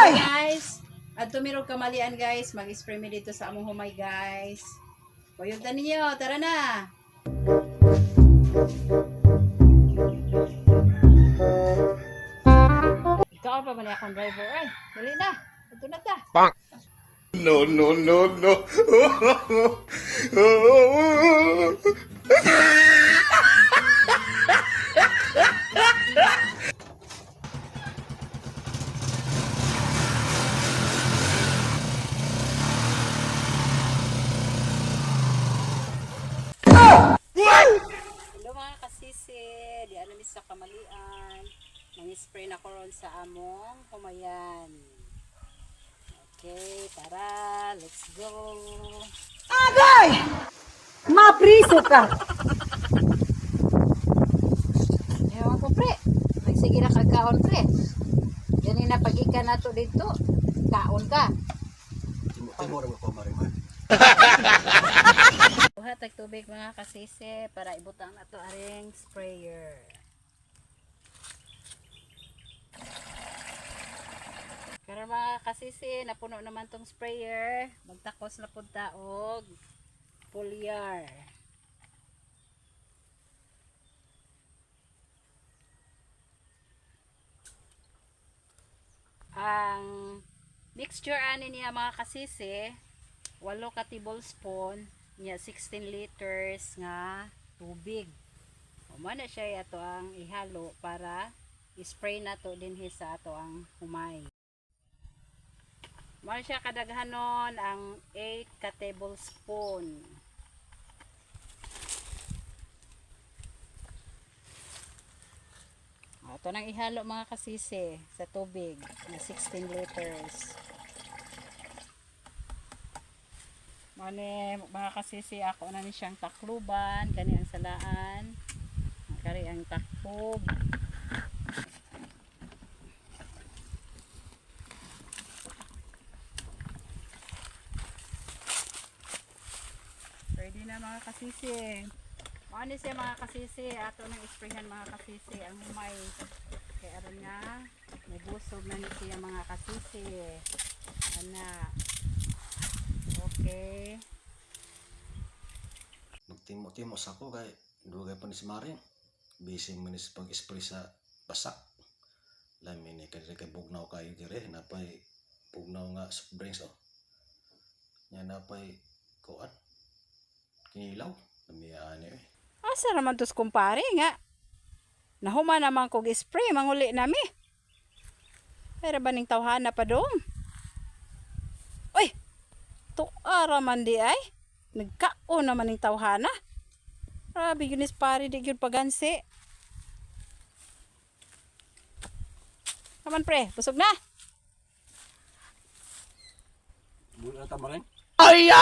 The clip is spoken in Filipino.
Guys, at tumirog kamalian guys, mag-spray mi dito sa among humay guys. Puyugdan ninyo, tara na. Ikaw pa ba niya akong driver? Ay, dali na. Ito na ta. Bang. No, no, no, no. Hello mga kasisi, di ano mi sa kamalian. Nang-spray na ko ron sa among humayan. Okay, tara, let's go. Agay! Mapriso ka! Ewan ko pre, magsige na kagkaon pre. Ganun na pag-ika na to dito, kaon ka. Timor mo ko marimar. Buhat tag tubig mga kasisi para ibutang na to aring sprayer. Pero mga kasisi, napuno naman tong sprayer. Magtakos na punta og foliar. Ang mixture ani niya mga kasisi, 8 ka tablespoon niya 16 liters nga tubig. Umana siya ato ang ihalo para i-spray na to dinhi sa ato ang humay. Mao siya kadaghanon ang 8 ka tablespoon. Ito nang ihalo mga kasisi sa tubig na 16 liters. Mane mga kasisi, ako na ni siyang takluban, kani ang salaan, kari ang taklob. Ready na mga kasisi. Mane siya mga kasisi, ato nang isprayhan mga kasisi ang humay. Kaya aron nga, nagusog na ni siya mga kasisi. Ana. Okay. Magtimo-timo sa ko kay dugay pa ni si Maring. Busy man is pag-spray sa basak. Lamin ni kay bugnaw kayo dire napay bugnaw nga soft drinks oh. Nya napay kuan. Kinilaw. Namiyaan eh. Asa naman tos kumpare nga. Nahuma naman kog spray manguli nami. Pero baning tawhana pa dong. Uy. Tuara man di ay. Nagkaon naman ning tawhana. Grabe yun is pare di yun pagansi. Kaman pre, busog na. Muna ta Maring. Ay!